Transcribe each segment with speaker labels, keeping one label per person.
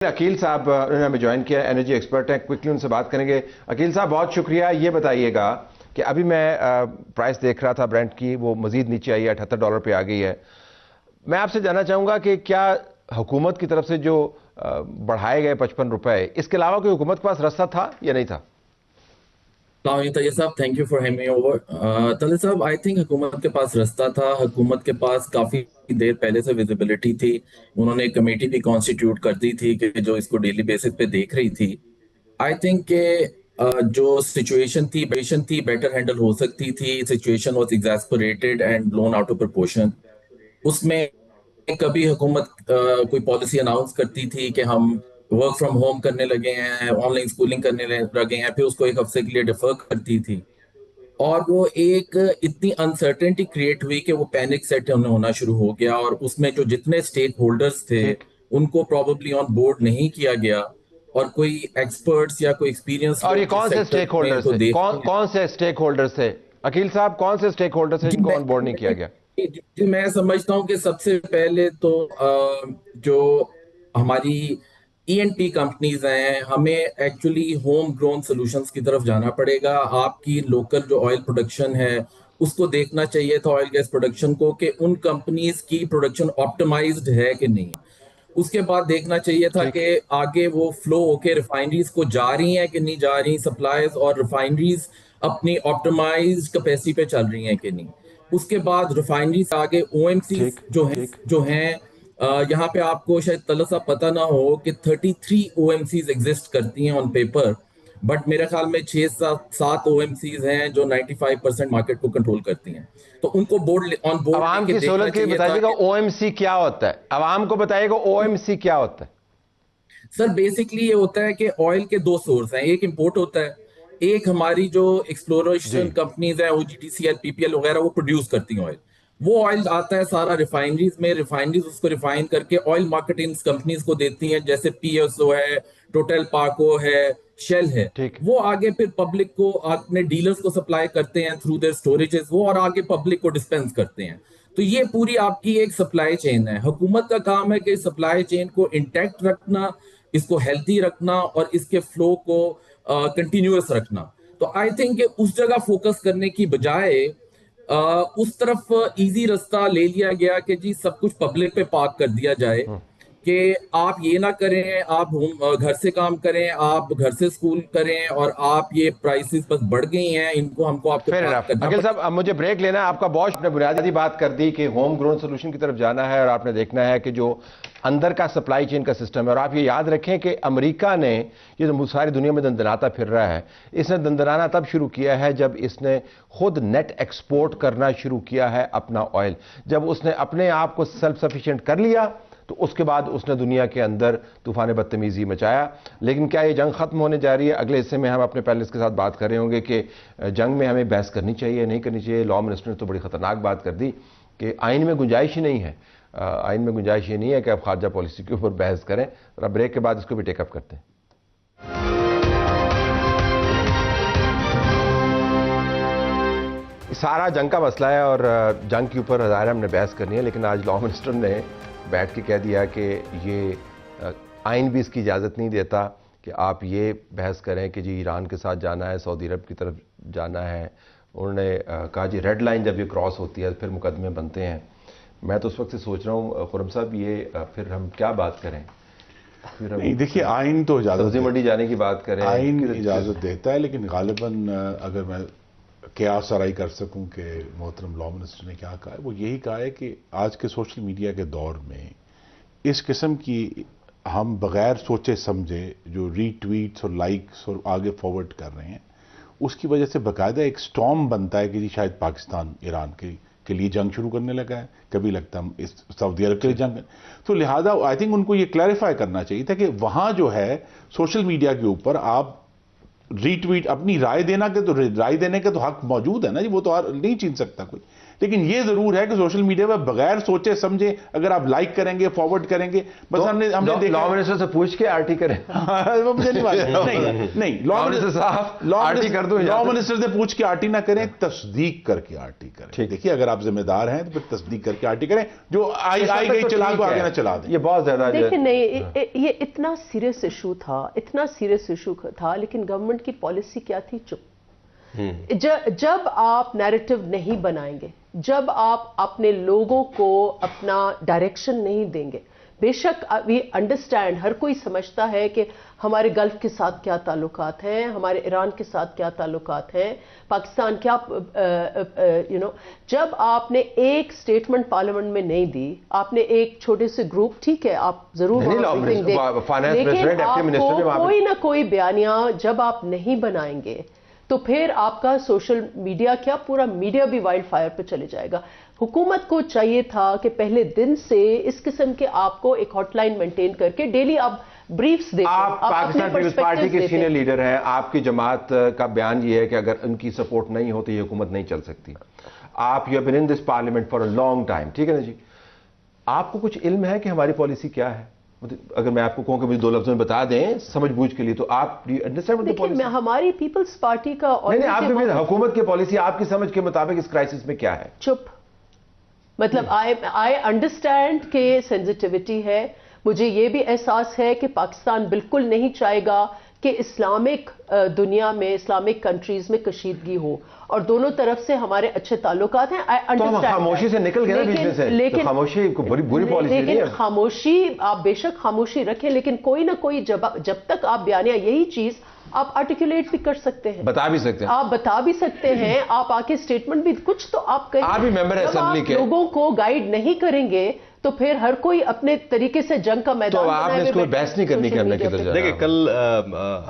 Speaker 1: عقیل صاحب انہوں نے ہمیں جوائن کیا، انرجی ایکسپرٹ ہیں، کوئکلی ان سے بات کریں گے۔ عقیل صاحب بہت شکریہ۔ یہ بتائیے گا کہ ابھی میں پرائس دیکھ رہا تھا برینٹ کی، وہ مزید نیچے آئی ہے، $78 پہ آ گئی ہے۔ میں آپ سے جاننا چاہوں گا کہ کیا حکومت کی طرف سے جو بڑھائے گئے $55، اس کے علاوہ کوئی حکومت کے پاس راستہ تھا یا نہیں تھا؟
Speaker 2: السلام علیکم طلعت صاحب، thank you for having me over. Talat صاحب، آئی تھنک حکومت کے پاس راستہ تھا۔ حکومت کے پاس کافی دیر پہلے سے ویزیبلٹی تھی۔ انہوں نے ایک کمیٹی بھی کانسٹیٹیوٹ کر دی تھی کہ جو اس کو ڈیلی بیسس پہ دیکھ رہی تھی۔ آئی تھنک کہ جو سچویشن تھی بیٹر ہینڈل ہو سکتی تھی۔ Situation was exasperated and blown out of proportion. اس میں کبھی حکومت کوئی پالیسی اناؤنس کرتی تھی کہ ہم ورک فرام ہوم کرنے لگے ہیں، آن لائن اسکولنگ کرنے لگے ہیں، پھر اس کو ایک ہفتے کے لیے ڈیفر کرتی تھی، اور وہ ایک اتنی انسرٹنٹی کریٹ ہوئی کہ وہ پینک سیٹ ہونا شروع ہو گیا، اور اس میں جو جتنے اسٹیک ہولڈرز تھے
Speaker 1: ٹھیک۔
Speaker 2: ان کو پروبیبلی آن بورڈ نہیں کیا گیا، اور کوئی ایکسپرٹس یا کوئی ایکسپیرینس
Speaker 1: اور
Speaker 2: لوگ
Speaker 1: یہ
Speaker 2: جس
Speaker 1: کون سے
Speaker 2: سیکٹر
Speaker 1: اسٹیک
Speaker 2: میں ان
Speaker 1: ہولڈرز
Speaker 2: کو
Speaker 1: تھے؟
Speaker 2: دیکھتے ہیں۔
Speaker 1: کون سے اسٹیک ہولڈرز تھے عقیل صاحب؟ کون سے اسٹیک ہولڈرز تھے جن کو آن بورڈ نہیں کیا گیا؟
Speaker 2: جی، میں سمجھتا ہوں کہ سب سے پہلے تو جو ہماری ای این ٹی کمپنیز ہیں، ہمیں ایکچولی ہوم گرون سولوشنز کی طرف جانا پڑے گا۔ آپ کی لوکل جو آئل پروڈکشن ہے اس کو دیکھنا چاہیے تھا، آئل گیس پروڈکشن کو، کہ ان کمپنیز کی پروڈکشن آپٹمائزڈ ہے کہ نہیں۔ اس کے بعد دیکھنا چاہیے تھا
Speaker 1: ٹھیک۔
Speaker 2: کہ آگے وہ فلو ہو کے ریفائنریز کو جا رہی ہیں کہ نہیں جا رہی، سپلائز اور ریفائنریز اپنی آپٹمائزڈ کیپیسٹی پہ چل رہی ہیں کہ نہیں۔ اس کے بعد ریفائنری سے آگے او ایم سیز
Speaker 1: ٹھیک۔
Speaker 2: جو ہیں یہاں پہ آپ کو شاید طلعت صاحب پتہ نہ ہو کہ 33 او ایم سیز ایگزسٹ کرتی ہیں آن پیپر، بٹ میرے خیال میں 6-7 او ایم سیز ہیں جو 95% مارکیٹ کو کنٹرول کرتی ہیں۔ تو ان کو آن بورڈ لے
Speaker 1: عوام
Speaker 2: کے
Speaker 1: کی
Speaker 2: دیکھنا
Speaker 1: سہولت کے لیے
Speaker 2: چاہیے تھا
Speaker 1: بتائیے گا
Speaker 2: کہ
Speaker 1: او ایم سی کیا ہوتا ہے؟ عوام کو بتائیے گا او ایم سی کیا ہوتا ہے؟
Speaker 2: سر بیسکلی یہ ہوتا ہے کہ آئل کے دو سورس ہیں، ایک امپورٹ ہوتا ہے، ایک ہماری جو
Speaker 1: جی۔
Speaker 2: ایکسپلوریشن کمپنیز ہیں، او جی ٹی سی ایل، پی پی ایل وغیرہ، وہ پروڈیوس کرتی ہیں آئل۔ وہ آئل آتا ہے سارا ریفائنریز میں، ریفائنریز اس کو ریفائن کر کے آئل مارکیٹنگ کمپنیز کو دیتی ہیں، جیسے پی ایس او ہے، ٹوٹل پاکو ہے، شیل ہے۔
Speaker 1: ٹھیک۔
Speaker 2: وہ آگے پھر پبلک کو، اپنے ڈیلرز کو سپلائی کرتے ہیں تھرو دیئر اسٹوریجز، وہ اور آگے پبلک کو ڈسپینس کرتے ہیں۔ تو یہ پوری آپ کی ایک سپلائی چین ہے۔ حکومت کا کام ہے کہ سپلائی چین کو انٹیکٹ رکھنا، اس کو ہیلتھی رکھنا، اور اس کے فلو کو کنٹینیوس رکھنا۔ تو آئی تھنک کہ اس جگہ فوکس کرنے کی بجائے اس طرف ایزی راستہ لے لیا گیا کہ جی سب کچھ پبلک پہ پارک کر دیا جائے، کہ آپ یہ نہ کریں، آپ گھر سے کام کریں، آپ گھر سے اسکول کریں، اور آپ یہ پرائسز بس بڑھ گئی ہیں، ان کو ہم کو آپ کو
Speaker 1: فیر
Speaker 2: پارک
Speaker 1: انف
Speaker 2: کرنا
Speaker 1: عقیل
Speaker 2: پڑے
Speaker 1: صاحب، اب مجھے بریک لینا ہے آپ کا بہت۔ آپ نے بنیادی بات کر دی کہ ہوم گرون سولوشن کی طرف جانا ہے، اور آپ نے دیکھنا ہے کہ جو اندر کا سپلائی چین کا سسٹم ہے۔ اور آپ یہ یاد رکھیں کہ امریکہ نے، یہ جو ساری دنیا میں دندناتا پھر رہا ہے، اس نے دندنانا تب شروع کیا ہے جب اس نے خود نیٹ ایکسپورٹ کرنا شروع کیا ہے اپنا آئل۔ جب اس نے اپنے آپ کو سیلف سفیشینٹ کر لیا تو اس کے بعد اس نے دنیا کے اندر طوفان بدتمیزی مچایا۔ لیکن کیا یہ جنگ ختم ہونے جا رہی ہے؟ اگلے حصے میں ہم اپنے پینلسٹ کے ساتھ بات کر رہے ہوں گے کہ جنگ میں ہمیں بحث کرنی چاہیے نہیں کرنی چاہیے۔ لا منسٹر نے تو بڑی خطرناک بات کر دی کہ آئین میں گنجائش ہی نہیں ہے، آئین میں گنجائش یہ نہیں ہے کہ آپ خارجہ پالیسی کے اوپر بحث کریں۔ ذرا بریک کے بعد اس کو بھی ٹیک اپ کرتے ہیں۔ سارا جنگ کا مسئلہ ہے، اور جنگ کے اوپر ظاہر ہم نے بحث کرنی ہے، لیکن آج لا منسٹر نے بیٹھ کے کہہ دیا کہ یہ آئین بھی اس کی اجازت نہیں دیتا کہ آپ یہ بحث کریں کہ جی ایران کے ساتھ جانا ہے، سعودی عرب کی طرف جانا ہے۔ انہوں نے کہا جی ریڈ لائن جب یہ کراس ہوتی ہے پھر مقدمے بنتے ہیں۔ میں تو اس وقت سے سوچ رہا ہوں خرم صاحب، یہ پھر ہم کیا بات کریں؟ پھر ہم
Speaker 3: دیکھیے، آئین تو اجازت
Speaker 1: سبزی منڈی جانے کی بات کریں،
Speaker 3: آئین اجازت دیتا ہے، لیکن غالباً اگر میں قیاس آرائی کر سکوں کہ محترم لا منسٹر نے کیا کہا ہے، وہ یہی کہا ہے کہ آج کے سوشل میڈیا کے دور میں اس قسم کی ہم بغیر سوچے سمجھے جو ری ٹویٹس اور لائکس اور آگے فارورڈ کر رہے ہیں، اس کی وجہ سے باقاعدہ ایک سٹارم بنتا ہے کہ جی شاید پاکستان ایران کے لیے جنگ شروع کرنے لگا ہے، کبھی لگتا ہم اس سعودی عرب کے لیے جنگ تو لہذا آئی تھنک ان کو یہ کلیریفائی کرنا چاہیے تھا کہ وہاں جو ہے سوشل میڈیا کے اوپر آپ ری ٹویٹ اپنی رائے دینے کا تو حق موجود ہے نا جی، وہ تو نہیں چھین سکتا کوئی، لیکن یہ ضرور ہے کہ سوشل میڈیا پر بغیر سوچے سمجھے اگر آپ لائک کریں گے، فارورڈ کریں گے، بس ہم نے دیکھا
Speaker 1: لا منسٹر سے پوچھ کے آرٹی کریں.
Speaker 3: وہ مجھے نہیں معلوم. نہیں
Speaker 1: لا منسٹر صاحب آرٹی کر دو.
Speaker 3: لا منسٹر سے پوچھ کے آرٹی نہ کریں، تصدیق کر کے آرٹی کریں. دیکھیے اگر آپ ذمہ دار ہیں تو پھر تصدیق کر کے آرٹی کریں، جو آئی گئی چلا کو آگے نہ چلا دیں.
Speaker 1: یہ بہت زیادہ
Speaker 4: دیکھیں نہیں، یہ اتنا سیریس ایشو تھا، لیکن گورنمنٹ کی پالیسی کیا تھی؟ چپ. جب آپ نیریٹو نہیں بنائیں گے، جب آپ اپنے لوگوں کو اپنا ڈائریکشن نہیں دیں گے، بے شک وی انڈرسٹینڈ، ہر کوئی سمجھتا ہے کہ ہمارے گلف کے ساتھ کیا تعلقات ہیں، ہمارے ایران کے ساتھ کیا تعلقات ہیں، پاکستان کیا جب آپ نے ایک سٹیٹمنٹ پارلیمنٹ میں نہیں دی، آپ نے ایک چھوٹے سے گروپ، ٹھیک ہے آپ ضرور لیکن آپ کو کوئی نہ کوئی بیانیہ جب آپ نہیں بنائیں گے تو پھر آپ کا سوشل میڈیا کیا پورا میڈیا بھی وائلڈ فائر پہ چلے جائے گا. حکومت کو چاہیے تھا کہ پہلے دن سے اس قسم کے آپ کو ایک ہاٹ لائن مینٹین کر کے ڈیلی آپ بریفز دیتے.
Speaker 1: آپ پاکستان پیپلز پارٹی کے سینئر لیڈر ہیں، آپ کی جماعت کا بیان یہ ہے کہ اگر ان کی سپورٹ نہیں ہوتی یہ حکومت نہیں چل سکتی. آپ you have been in this parliament for a long time, ٹھیک ہے نا جی. آپ کو کچھ علم ہے کہ ہماری پالیسی کیا ہے؟ اگر میں آپ کو کہوں کہ مجھے 2 لفظوں میں بتا دیں سمجھ بوجھ کے لیے، تو آپ
Speaker 4: دیکھیں ہماری پیپلز پارٹی کا
Speaker 1: نہیں، آپ کی حکومت کی پالیسی آپ کی سمجھ کے مطابق اس کرائسس میں کیا ہے؟
Speaker 4: چپ. مطلب آئی انڈرسٹینڈ کہ سینسٹیوٹی ہے، مجھے یہ بھی احساس ہے کہ پاکستان بالکل نہیں چاہے گا کہ اسلامک دنیا میں، اسلامک کنٹریز میں کشیدگی ہو، اور دونوں طرف سے ہمارے اچھے تعلقات ہیں.
Speaker 1: خاموشی سے نکل گئے لیکن خاموشی بری پالیسی نہیں ہے.
Speaker 4: خاموشی آپ بے شک خاموشی رکھیں، لیکن کوئی نہ کوئی جب تک آپ بیانیہ یہی چیز آپ آرٹیکولیٹ بھی کر سکتے ہیں،
Speaker 1: بتا بھی سکتے ہیں،
Speaker 4: آپ بتا بھی سکتے ہیں، آپ آ کے اسٹیٹمنٹ بھی کچھ تو آپ کہیں.
Speaker 1: آپ بھی ممبر اسمبلی کے
Speaker 4: لوگوں کو گائیڈ نہیں کریں گے تو پھر ہر کوئی اپنے طریقے سے جنگ کا میدان.
Speaker 1: تو آپ نے اس کو بحث نہیں کرنی کہ ہم نے کدھر جانا.
Speaker 5: دیکھیں کل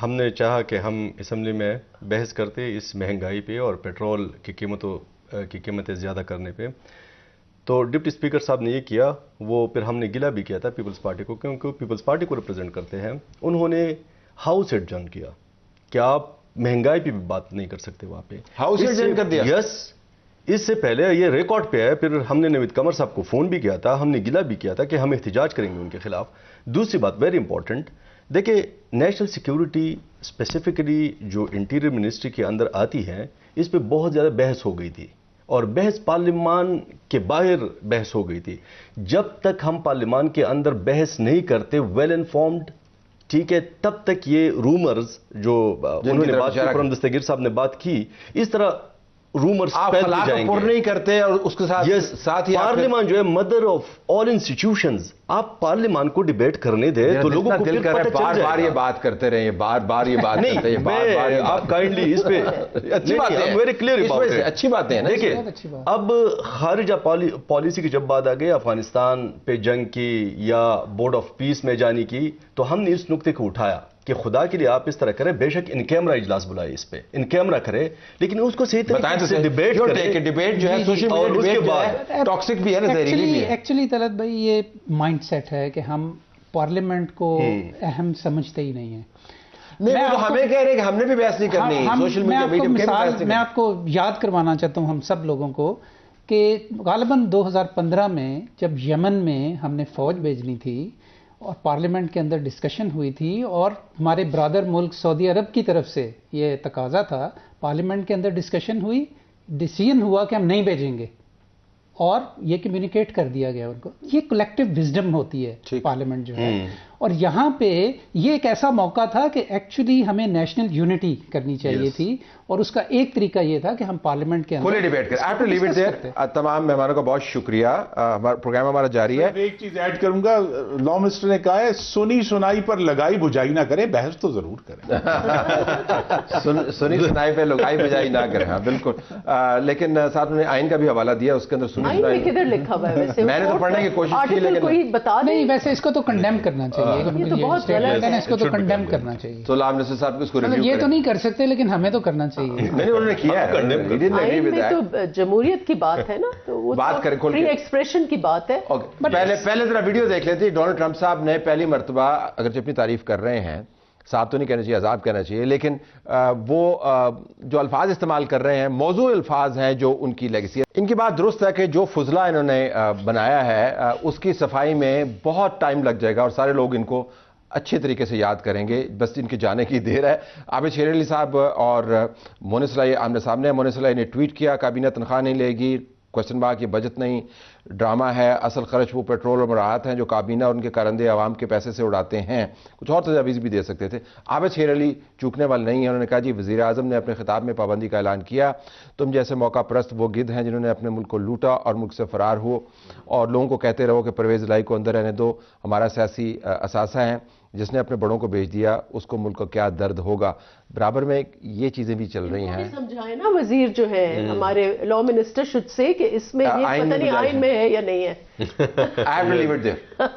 Speaker 5: ہم نے چاہا کہ ہم اسمبلی میں بحث کرتے اس مہنگائی پہ اور پیٹرول کی قیمتیں زیادہ کرنے پہ، تو ڈپٹی اسپیکر صاحب نے یہ کیا. وہ پھر ہم نے گلہ بھی کیا تھا پیپلز پارٹی کو، کیونکہ پیپلز پارٹی کو ریپرزینٹ کرتے ہیں. انہوں نے ہاؤس ایڈجرن کیا کہ آپ مہنگائی پہ بھی بات نہیں کر سکتے وہاں پہ.
Speaker 1: ہاؤس ایڈجرن کر دیا؟
Speaker 5: یس. اس سے پہلے یہ ریکارڈ پہ ہے. پھر ہم نے نوید قمر صاحب کو فون بھی کیا تھا، ہم نے گلہ بھی کیا تھا کہ ہم احتجاج کریں گے ان کے خلاف. دوسری بات ویری امپورٹنٹ، دیکھیں نیشنل سیکیورٹی اسپیسیفکلی جو انٹیریئر منسٹری کے اندر آتی ہے، اس پہ بہت زیادہ بحث ہو گئی تھی، اور بحث پارلیمان کے باہر بحث ہو گئی تھی. جب تک ہم پارلیمان کے اندر بحث نہیں کرتے ویل انفارمڈ، ٹھیک ہے، تب تک یہ رومرز جو انہوں نے بات کی، پرم دستگیر صاحب نے بات کی، اس طرح رومرز پھیل جائیں گے.
Speaker 1: نہیں کرتے اور اس کے ساتھ ہی
Speaker 5: پارلیمان جو ہے مدر آف آل انسٹیٹیوشنز، آپ پارلیمان کو ڈیبیٹ کرنے دیں تو لوگوں کو
Speaker 1: دل کر بار بار یہ بات کرتے رہے، بار بار یہ بات کرتے ہیں.
Speaker 5: نہیں، آپ کائنڈلی اس پہ
Speaker 1: اچھی بات ہے،
Speaker 5: ویری کلیئر اباؤٹ اٹ.
Speaker 1: اچھی بات ہے.
Speaker 5: دیکھیں اب خارجہ پالیسی کی جب بات آ گئی افغانستان پہ جنگ کی یا بورڈ آف پیس میں جانے کی، تو ہم نے اس نقطے کو اٹھایا کہ خدا کے لیے آپ اس طرح کریں. بے شک ان کیمرہ اجلاس بلائے، اس پہ ان کیمرہ کرے، لیکن اس کو صحیح طریقے سے ڈیبیٹ کریں.
Speaker 1: ڈیبیٹ جو ہے سوشل میڈیا، اور اس کے بعد ٹاکسک بھی ہے نا، زہریلی بھی ہے.
Speaker 6: ایکچولی طلعت بھائی یہ مائنڈ سیٹ ہے کہ ہم پارلیمنٹ کو اہم سمجھتے ہی نہیں ہیں.
Speaker 1: نہیں، وہ ہمیں کہہ رہے ہیں کہ ہم نے بھی بحث نہیں کرنی سوشل میڈیا.
Speaker 6: میں آپ کو یاد کروانا چاہتا ہوں ہم سب لوگوں کو کہ غالباً 2015 میں جب یمن میں ہم نے فوج بھیجنی تھی اور پارلیمنٹ کے اندر ڈسکشن ہوئی تھی، اور ہمارے برادر ملک سعودی عرب کی طرف سے یہ تقاضا تھا، پارلیمنٹ کے اندر ڈسکشن ہوئی، ڈیسیژن ہوا کہ ہم نہیں بھیجیں گے، اور یہ کمیونیکیٹ کر دیا گیا ان کو. یہ کلیکٹیو وزڈم ہوتی ہے پارلیمنٹ جو ہے. اور یہاں پہ یہ ایک ایسا موقع تھا کہ ایکچولی ہمیں نیشنل یونٹی کرنی چاہیے تھی، اور اس کا ایک طریقہ یہ تھا کہ ہم پارلیمنٹ کے
Speaker 1: اندر ڈیبیٹ کریں. آپ لیو اٹ دیئر. تمام مہمانوں کا بہت شکریہ. پروگرام ہمارا جاری ہے.
Speaker 3: ایک چیز ایڈ کروں گا، لا منسٹر نے کہا ہے سنی سنائی پر لگائی بجائی نہ کریں، بحث تو ضرور کریں.
Speaker 1: سنی سنائی پہ لگائی بجائی نہ کریں. ہاں بالکل. لیکن ساتھ میں نے آئین کا بھی حوالہ دیا، اس کے اندر سنی سنائی
Speaker 4: کدھر لکھا ہوا ہے ویسے؟
Speaker 1: میں نے تو پڑھنے کی کوشش کی، لیکن
Speaker 4: کوئی بتا نہیں.
Speaker 6: ویسے اس کو تو کنڈیم کرنا چاہیے،
Speaker 4: یہ تو بہت غلط ہے،
Speaker 6: اس کو تو کنڈیم کرنا چاہیے.
Speaker 1: تو لا منسٹر صاحب کو اس کو ریویو
Speaker 6: یہ تو نہیں کر سکتے، لیکن ہمیں تو کرنا چاہیے.
Speaker 1: نہیں، انہوں نے کیا ہے.
Speaker 4: آئین میں تو جمہوریت کی بات ہے نا، تو وہ
Speaker 1: بات کریں کھول کے،
Speaker 4: فری ایکسپریشن کی بات ہے.
Speaker 1: پہلے ذرا ویڈیو دیکھ لیتے. ڈونلڈ ٹرمپ صاحب نے پہلی مرتبہ، اگرچہ اپنی تعریف کر رہے ہیں، صاحب تو نہیں کہنا چاہیے، عذاب کہنا چاہیے، لیکن وہ جو الفاظ استعمال کر رہے ہیں موضوع الفاظ ہیں جو ان کی لیگیسی ہے۔ ان کی بات درست ہے کہ جو فضلہ انہوں نے بنایا ہے اس کی صفائی میں بہت ٹائم لگ جائے گا اور سارے لوگ ان کو اچھے طریقے سے یاد کریں گے، بس ان کے جانے کی دیر ہے۔ عابد شیر علی صاحب اور مونس صلاحی آمنے سامنے ہیں۔ مونس صلاحی نے ٹویٹ کیا کابینہ تنخواہ نہیں لے گی، کوشچن مارک، یہ بجٹ نہیں، ڈرامہ ہے، اصل خرچ وہ پیٹرول اور مراعات ہیں جو کابینہ اور ان کے کارندے عوام کے پیسے سے اڑاتے ہیں۔ کچھ اور تجاویز بھی دے سکتے تھے۔ عابد شیر علی چوکنے والے نہیں ہیں، انہوں نے کہا جی وزیر اعظم نے اپنے خطاب میں پابندی کا اعلان کیا، تم جیسے موقع پرست وہ گدھ ہیں جنہوں نے اپنے ملک کو لوٹا اور ملک سے فرار ہو، اور لوگوں کو کہتے رہو کہ پرویز الہی کو اندر رہنے دو، ہمارا سیاسی اثاثہ ہیں، جس نے اپنے بڑوں کو بھیج دیا اس کو ملک کو کیا درد ہوگا۔ برابر میں یہ چیزیں بھی چل رہی ہیں۔
Speaker 4: سمجھائے نا وزیر جو ہے ہمارے لا منسٹر شڈ سے کہ اس میں یہ پتہ نہیں آئین میں ہے یا نہیں ہے۔
Speaker 1: I have to leave it there.